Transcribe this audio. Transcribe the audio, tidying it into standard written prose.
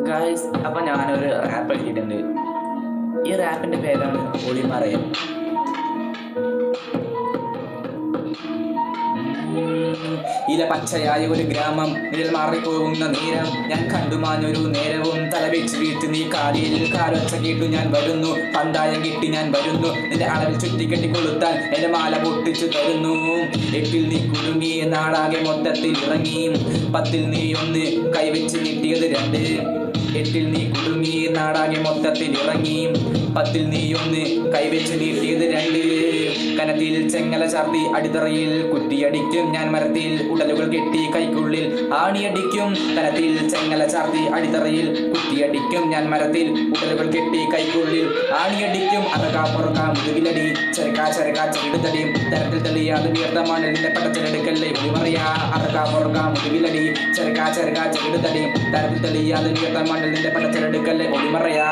Guys, അപ്പം ഞാനൊരു rap എഴുതിയിട്ടുണ്ട്. ഈ റാപ്പിൻ്റെ പേരാണ് ഒളിമറയം. ഇല പച്ചയായ ഒരു ഗ്രാമം, നിഴൽ മാറിപ്പോകുന്ന നേരം, ഞാൻ കണ്ടുമാഞ്ഞൊരു നേരവും തലവെച്ച് വീഴ്ത്തി നീ കാലിൽ കാലൊച്ച കേട്ടു ഞാൻ വരുന്നു, പന്തായം കിട്ടി ഞാൻ വരുന്നു, നിന്റെ അളവിൽ ചുറ്റിക്കെട്ടി കൊളുത്താൻ എന്റെ മാല പൊട്ടിച്ചു തരുന്നു. 8 നീ കുടുങ്ങി, നാടാകെ മൊത്തത്തിൽ ഇറങ്ങി, 10 നീ 1 കൈവച്ച് നീട്ടിയത് 2. 8 നീ കുടുങ്ങി, നാടാകെ മൊത്തത്തിൽ ഇറങ്ങി, 10 നീ 1 കൈവച്ച് നീട്ടിയത് 2. കനത്തിൽ ചെങ്ങല ചാർത്തി അടിത്തറയിൽ കുറ്റിയടിക്കും ഞാൻ, മരത്തിൽ ഉടലുകൾ കെട്ടി കൈക്കുള്ളിൽ ആണിയടിക്കും. കനത്തിൽ ചെങ്ങല ചാർത്തി അടിത്തറയിൽ കുറ്റിയടിക്കും ഞാൻ, മരത്തിൽ ഉടലുകൾ കെട്ടി കൈക്കുള്ളിൽ ആണിയടിക്കും. അറകാ പുറകാ മുതുകിലടി, ചെറുക്കാ ചെറുക്കാ ചെകിടുതടി, തരത്തിൽ തെളിയാതെ വീർത്ത മണ്ണിൽ നിന്റെ പടച്ചെടുക്കല്ലേ ഒളിമറയാ. അറകാ പുറകാ മുതുകിലടി, ചെറുക്കാ ചെറുക്കാ ചെകിടുതടി, തരത്തിൽ തെളിയാതെ വീർത്ത മണ്ണിൽ നിന്റെ പടച്ചെടുക്കല്ലേ ഒളിമറയാ.